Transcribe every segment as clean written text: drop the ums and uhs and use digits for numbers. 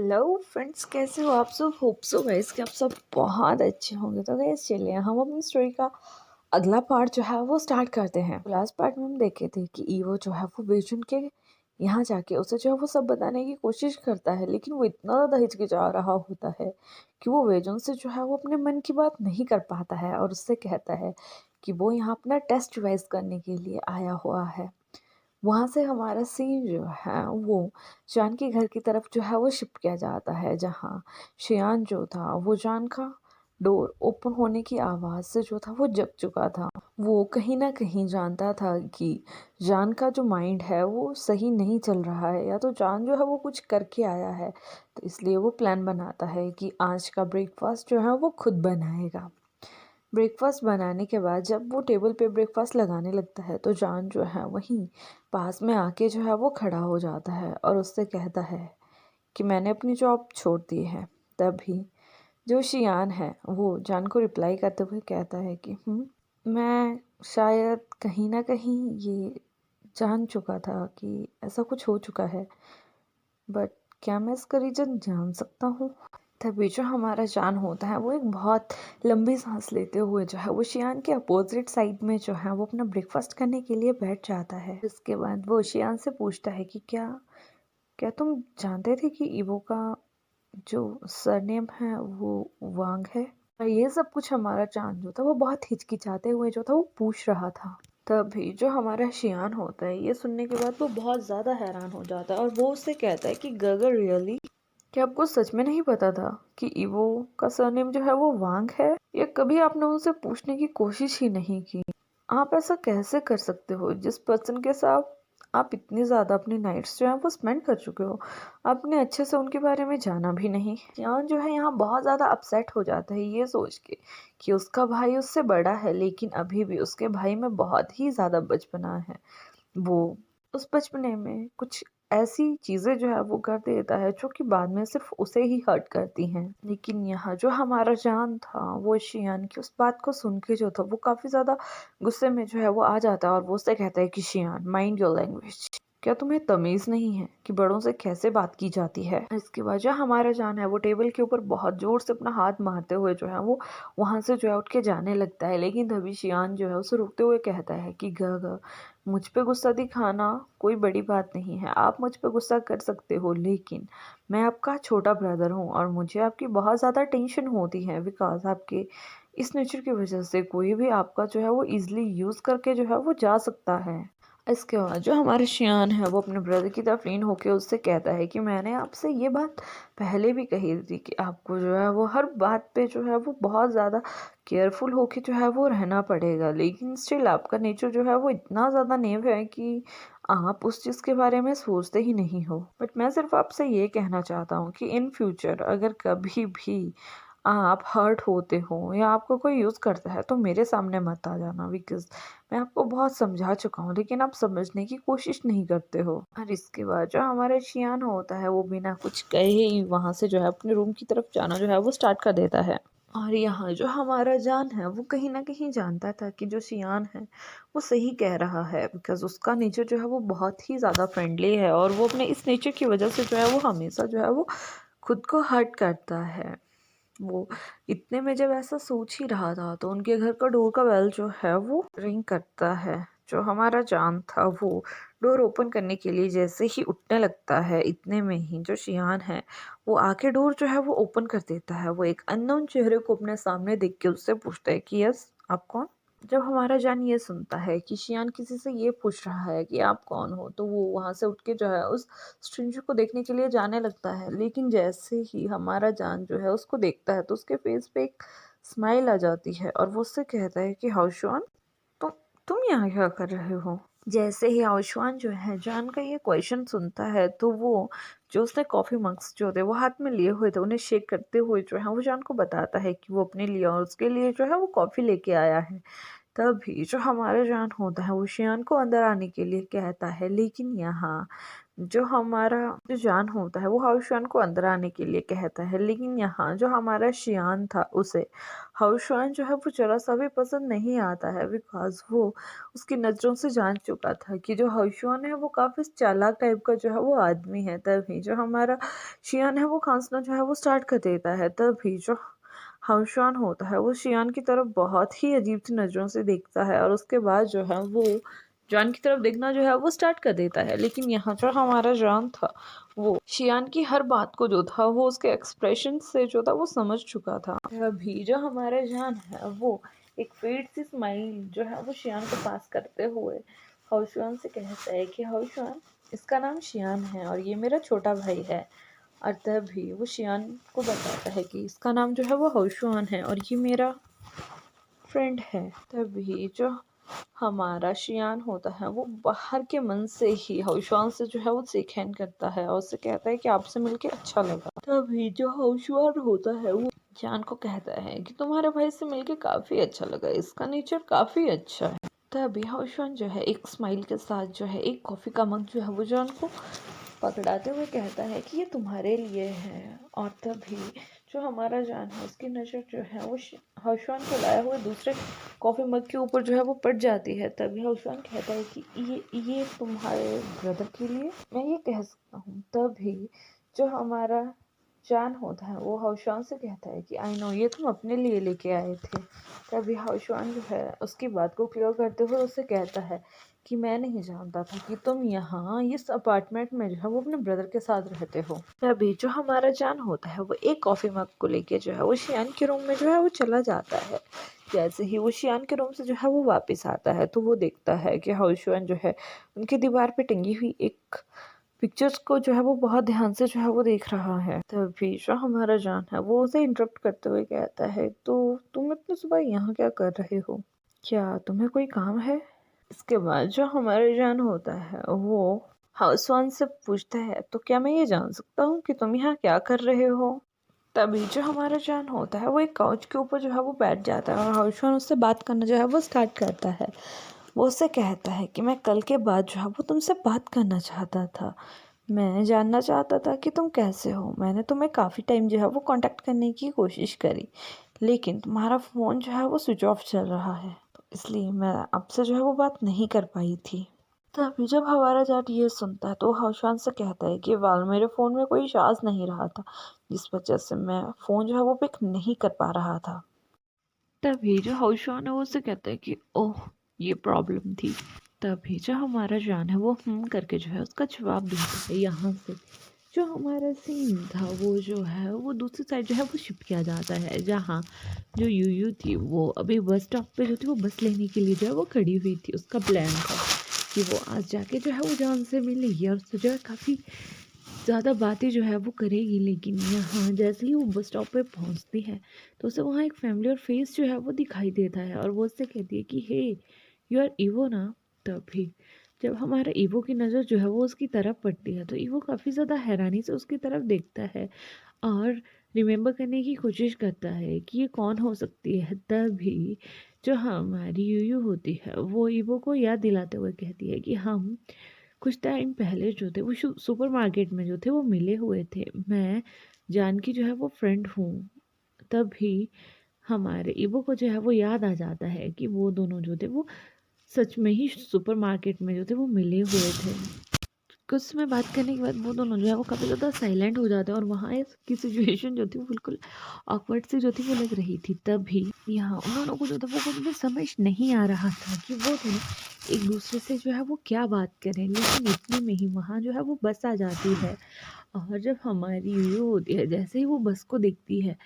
Hello friends, कैसे हो आप सब। होप सो गाइस कि आप सब बहुत अच्छे होंगे। तो गाइस चलिए हम अपनी स्टोरी का अगला पार्ट जो है वो स्टार्ट करते हैं। लास्ट पार्ट में हम देखे थे कि ईवो जो है वो बेजुन के यहाँ जाके उसे जो है वो सब बताने की कोशिश करता है, लेकिन वो इतना ज़्यादा हिचकिचा रहा होता है कि वो वेजुन से जो है वो अपने मन की बात नहीं कर पाता है और उससे कहता है कि वो यहाँ अपना टेस्ट रिवाइज करने के लिए आया हुआ है। वहाँ से हमारा सीन जो है वो जान के घर की तरफ जो है वो शिफ्ट किया जाता है, जहाँ शियान जो था वो जान का डोर ओपन होने की आवाज़ से जो था वो जग चुका था। वो कहीं ना कहीं जानता था कि जान का जो माइंड है वो सही नहीं चल रहा है, या तो जान जो है वो कुछ करके आया है। तो इसलिए वो प्लान बनाता है कि आज का ब्रेकफास्ट जो है वो खुद बनाएगा। ब्रेकफास्ट बनाने के बाद जब वो टेबल पे ब्रेकफास्ट लगाने लगता है तो जान जो है वहीं पास में आके जो है वो खड़ा हो जाता है और उससे कहता है कि मैंने अपनी जॉब छोड़ दी है। तभी जो शियान है वो जान को रिप्लाई करते हुए कहता है कि मैं शायद कहीं ना कहीं ये जान चुका था कि ऐसा कुछ हो चुका है, बट क्या मैं इसका रीज़न जान सकता हूँ। तभी जो हमारा जान होता है वो एक बहुत लंबी सांस लेते हुए जो है वो शियान के अपोजिट साइड में जो है वो अपना ब्रेकफास्ट करने के लिए बैठ जाता है। इसके बाद वो शियान से पूछता है कि क्या क्या तुम जानते थे कि ईवो का जो सरनेम है वो वांग है। और ये सब कुछ हमारा जान जो था वो बहुत हिचकिचाते हुए जो था वो पूछ रहा था। तभी जो हमारा शियान होता है ये सुनने के बाद वो बहुत ज़्यादा हैरान हो जाता है और वो उससे कहता है कि गगर रियली, क्या आपको सच में नहीं पता था कि ईवो का सरनेम जो है वो वांग है? या कभी आपने उनसे पूछने की कोशिश ही नहीं की? आप ऐसा कैसे कर सकते हो जिस पर्सन के साथ आप इतनी ज़्यादा अपनी नाइट्स जो है वो स्पेंड कर चुके हो, आपने अच्छे से उनके बारे में जाना भी नहीं। यान जो है यहाँ बहुत ज़्यादा अपसेट हो जाता है ये सोच के कि उसका भाई उससे बड़ा है, लेकिन अभी भी उसके भाई में बहुत ही ज़्यादा बचपना है। वो उस बचपने में कुछ ऐसी चीज़ें जो है वो कर देता है जो कि बाद में सिर्फ उसे ही हर्ट करती हैं। लेकिन यहाँ जो हमारा जान था वो शियान की उस बात को सुन के जो था वो काफ़ी ज़्यादा गुस्से में जो है वो आ जाता है और वो उससे कहता है कि शियान, माइंड योर लैंग्वेज। क्या तुम्हें तमीज़ नहीं है कि बड़ों से कैसे बात की जाती है। इसके बाद जो हमारा जान है वो टेबल के ऊपर बहुत जोर से अपना हाथ मारते हुए जो है वो वहाँ से जो है उठ के जाने लगता है, लेकिन तभी शियान जो है उसे रुकते हुए कहता है कि ग मुझ पे गुस्सा दिखाना कोई बड़ी बात नहीं है। आप मुझ पे गुस्सा कर सकते हो, लेकिन मैं आपका छोटा ब्रदर हूँ और मुझे आपकी बहुत ज़्यादा टेंशन होती है, बिकॉज आपके इस नेचर की वजह से कोई भी आपका जो है वो ईजिली यूज़ करके जो है वो जा सकता है। इसके बाद जो हमारा शियान है वो अपने ब्रदर की तरफ लीन होकर उससे कहता है कि मैंने आपसे ये बात पहले भी कही थी कि आपको जो है वो हर बात पे जो है वो बहुत ज़्यादा केयरफुल होके जो है वो रहना पड़ेगा, लेकिन स्टिल आपका नेचर जो है वो इतना ज़्यादा नेव है कि आप उस चीज़ के बारे में सोचते ही नहीं हो। बट मैं सिर्फ आपसे ये कहना चाहता हूँ कि इन फ्यूचर अगर कभी भी आप हर्ट होते हो या आपको कोई यूज़ करता है तो मेरे सामने मत आ जाना, बिकॉज मैं आपको बहुत समझा चुका हूँ लेकिन आप समझने की कोशिश नहीं करते हो। और इसके बाद जो हमारा शियान होता है वो बिना कुछ कहे ही वहाँ से जो है अपने रूम की तरफ जाना जो है वो स्टार्ट कर देता है। और यहाँ जो हमारा जान है वो कहीं ना कहीं जानता था कि जो शियान है वो सही कह रहा है, बिकॉज उसका नेचर जो है वो बहुत ही ज़्यादा फ्रेंडली है और वो अपने इस नेचर की वजह से जो है वो हमेशा जो है वो खुद को हर्ट करता है। वो इतने में जब ऐसा सोच ही रहा था तो उनके घर का डोर का बेल जो है वो रिंग करता है। जो हमारा जान था वो डोर ओपन करने के लिए जैसे ही उठने लगता है, इतने में ही जो शियान है वो आके डोर जो है वो ओपन कर देता है। वो एक अननोन चेहरे को अपने सामने देख के उससे पूछता है कि यस, आप कौन। जब हमारा जान ये सुनता है कि शियान किसी से ये पूछ रहा है कि आप कौन हो, तो वो वहाँ से उठ के जो है उस स्ट्रेंजर को देखने के लिए जाने लगता है, लेकिन जैसे ही हमारा जान जो है उसको देखता है तो उसके फेस पे एक स्माइल आ जाती है और वो उससे कहता है कि हाउशवान, तुम तुम यहाँ क्या कर रहे हो। जैसे ही आयुष्मान जो है जान का ये क्वेश्चन सुनता है तो वो जो उसने कॉफ़ी मग्स जो थे वो हाथ में लिए हुए थे उन्हें शेक करते हुए जो है वो जान को बताता है कि वो अपने लिए और उसके लिए जो है वो कॉफ़ी लेके आया है। तभी जो हमारा जान होता है वो शियान को अंदर आने के लिए कहता है, लेकिन यहाँ जो हमारा जो जान होता है वो हाउशुआन को अंदर आने के लिए कहता है, लेकिन यहाँ जो हमारा शियान था उसे हाउशुआन जो है वो जरा सा भी पसंद नहीं आता है, बिकॉज वो उसकी नज़रों से जान चुका था कि जो हाउशुआन है वो काफ़ी चालाक टाइप का जो है वो आदमी है। तभी जो हमारा शियान है वो खांसना जो है वो स्टार्ट कर देता है। तभी जो हाउशुआन होता है वो शियान की तरफ बहुत ही अजीब सी नज़रों से देखता है और उसके बाद जो है वो जॉन की तरफ देखना जो है वो स्टार्ट कर देता है। लेकिन यहाँ जो हमारा जॉन था वो शियान की हर बात को जो था वो उसके एक्सप्रेशन से जो था वो समझ चुका था। अभी जो हमारा जॉन है वो एक फेड सी स्माइल जो है वो शियान को पास करते हुए हाउशुआन से कहता है कि हाउशुआन, इसका नाम शियान है और ये मेरा छोटा भाई है। और तभी वो शियान को बताता है कि इसका नाम जो है वो हाउशुआन है और ये मेरा फ्रेंड है। तभी जो हमारा शियान होता है वो बाहर के मन से ही हाउशुआन से जो है वो शेक हैंड करता है और उससे कहता है कि आपसे मिलके अच्छा लगा। तभी जो हाउशुआन होता है वो शियान को कहता है कि तुम्हारे भाई से मिलके काफ़ी अच्छा लगा, इसका नेचर काफ़ी अच्छा है। तभी हाउशुआन जो है एक स्माइल के साथ जो है एक कॉफ़ी का मग जो है वो जॉन को पकड़ाते हुए कहता है कि ये तुम्हारे लिए है। और तभी जो हमारा जान है उसकी नज़र जो है वो हाउशुआन को लाए हुए दूसरे कॉफ़ी मग के ऊपर जो है वो पड़ जाती है। तभी हाउशुआन कहता है कि ये तुम्हारे ब्रदर के लिए मैं ये कह सकता हूँ। तभी जो हमारा जान होता है वो हाउशुआन से कहता है कि आई नो ये तुम अपने लिए लेके आए थे। तभी हाउशुआन जो है उसकी बात को क्लियर करते हुए उससे कहता है कि मैं नहीं जानता था कि तुम यहाँ इस अपार्टमेंट में जो है वो अपने ब्रदर के साथ रहते हो। तभी जो हमारा जान होता है वो एक कॉफ़ी मग को लेके जो है वो शियान के रूम में जो है वो चला जाता है। जैसे ही वो शियान के रूम से जो है वो वापस आता है तो वो देखता है कि हाउशुआन जो है उनकी दीवार पे टंगी हुई एक पिक्चर्स को जो है वो बहुत ध्यान से जो है वो देख रहा है। तभी जो हमारा जान है वो उसे इंटरप्ट करते हुए कहता है, तो तुम इतनी सुबह यहाँ क्या कर रहे हो, क्या तुम्हें कोई काम है? इसके बाद जो हमारा जान होता है वो हाउसवान से पूछता है, तो क्या मैं ये जान सकता हूँ कि तुम यहाँ क्या कर रहे हो? तभी जो हमारा जान होता है वो एक काउच के ऊपर जो है वो बैठ जाता है और हाउसवान उससे बात करना जो है वो स्टार्ट करता है। वो उससे कहता है कि मैं कल के बाद जो है वो तुमसे बात करना चाहता था। मैं जानना चाहता था कि तुम कैसे हो। मैंने तुम्हें काफ़ी टाइम जो है वो कांटेक्ट करने की कोशिश करी, लेकिन तुम्हारा फ़ोन जो है वो स्विच ऑफ चल रहा है, तो इसलिए मैं आपसे जो है वो बात नहीं कर पाई थी। तभी जब हमारा जाट ये सुनता है तो हाउशवान से कहता है कि वाल मेरे फ़ोन में कोई चार्ज नहीं रहा था, जिस वजह से मैं फ़ोन जो है वो पिक नहीं कर पा रहा था। तभी जो हाउशवान है वो उससे कहता है कि ओह, ये प्रॉब्लम थी। तभी जो हमारा जान है वो करके जो है उसका जवाब देता है। यहाँ से जो हमारा सीन था वो जो है वो दूसरी साइड जो है वो शिफ्ट किया जाता है, जहाँ जो यूयू थी वो अभी बस स्टॉप पे जो थी वो बस लेने के लिए जो है वो खड़ी हुई थी। उसका प्लान था कि वो आज जाके जो है वो जॉन से मिलेगी और उससे जो है काफ़ी ज़्यादा बातें जो है वो करेगी। लेकिन यहाँ जैसे ही वो बस स्टॉप पे पहुँचती है तो उसे वहाँ एक फैमिलियर फेस जो है वो दिखाई देता है और वो उससे कहती है कि हे, यू आर ईवो ना। तभी जब हमारा ईवो की नज़र जो है वो उसकी तरफ पड़ती है तो ईवो काफ़ी ज़्यादा हैरानी से उसकी तरफ देखता है और रिमेंबर करने की कोशिश करता है कि ये कौन हो सकती है। तभी जो हमारी यूयू होती है वो ईवो को याद दिलाते हुए कहती है कि हम कुछ टाइम पहले जो थे वो सुपरमार्केट में जो थे वो मिले हुए थे। मैं जान की जो है वो फ्रेंड हूँ। तभी हमारे ईवो को जो है वो याद आ जाता है कि वो दोनों जो थे वो सच में ही सुपरमार्केट में जो थे वो मिले हुए थे। कुछ समय बात करने के बाद वो दोनों जो है वो काफ़ी ज़्यादा साइलेंट हो जाते हैं और वहाँ की सिचुएशन जो थी वो बिल्कुल ऑकवर्ड सी जो थी वो लग रही थी। तभी यहाँ उन दोनों को जो था वो कुछ भी समझ नहीं आ रहा था कि वो दोनों एक दूसरे से जो है वो क्या बात करें। लेकिन इतने में ही वहाँ जो है वो बस आ जाती है और जब हमारी यूयू होती है जैसे ही वो बस को देखती है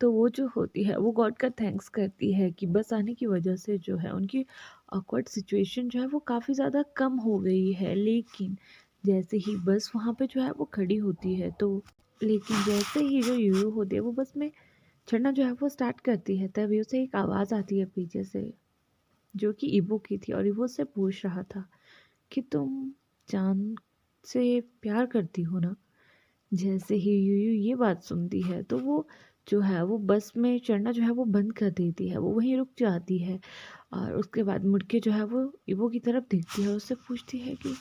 तो वो जो होती है वो गॉड का थैंक्स करती है कि बस आने की वजह से जो है उनकी ऑकवर्ड सिचुएशन जो है वो काफ़ी ज़्यादा कम हो गई है। लेकिन जैसे ही बस वहाँ पे जो है वो खड़ी होती है तो लेकिन जैसे ही जो यूयू होती है वो बस में चढ़ना जो है वो स्टार्ट करती है तभी उसे एक आवाज़ आती है पीछे से, जो कि ईबो की थी और ईबो से पूछ रहा था कि तुम जान से प्यार करती हो ना। जैसे ही यूयू ये बात सुनती है तो वो जो है वो बस में चढ़ना जो है वो बंद कर देती है, वो वहीं रुक जाती है और उसके बाद मुड़ के जो है वो ईबो की तरफ देखती है और उससे पूछती है कि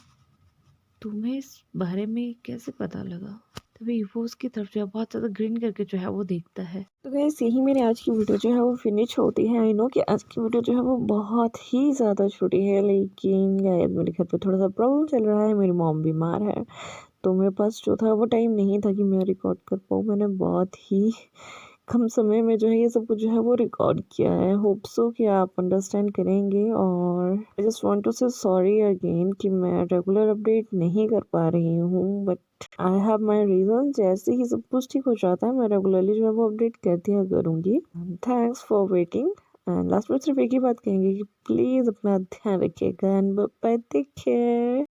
तुम्हें इस बारे में कैसे पता लगा? तभी वो उसकी तरफ जो है बहुत ज़्यादा ग्रीन करके जो है वो देखता है। तो गाइस यही मेरी आज की वीडियो जो है वो फिनिश होती है। आई नो कि आज की वीडियो जो है वो बहुत ही ज़्यादा छोटी है, लेकिन गाइस मेरे घर पे थोड़ा सा प्रॉब्लम चल रहा है, मेरी मॉम बीमार है। तो मेरे पास जो था वो टाइम नहीं था कि मैं रिकॉर्ड कर पाऊँ। मैंने बहुत ही कम समय में जो है ये सब कुछ जो है वो रिकॉर्ड किया है। होप सो कि आप अंडरस्टैंड करेंगे, और आई जस्ट वांट टू से सॉरी अगेन कि मैं रेगुलर अपडेट नहीं कर पा रही हूँ, but I have my reason. जैसे ही सब कुछ ठीक हो जाता है मैं रेगुलरली जो है वो अपडेट कर दिया करूँगी। Thanks for waiting. And last में सिर्फ एक ही बात कहेंगे कि प्लीज़ अपना ध्यान रखिएगा and bye bye, take care.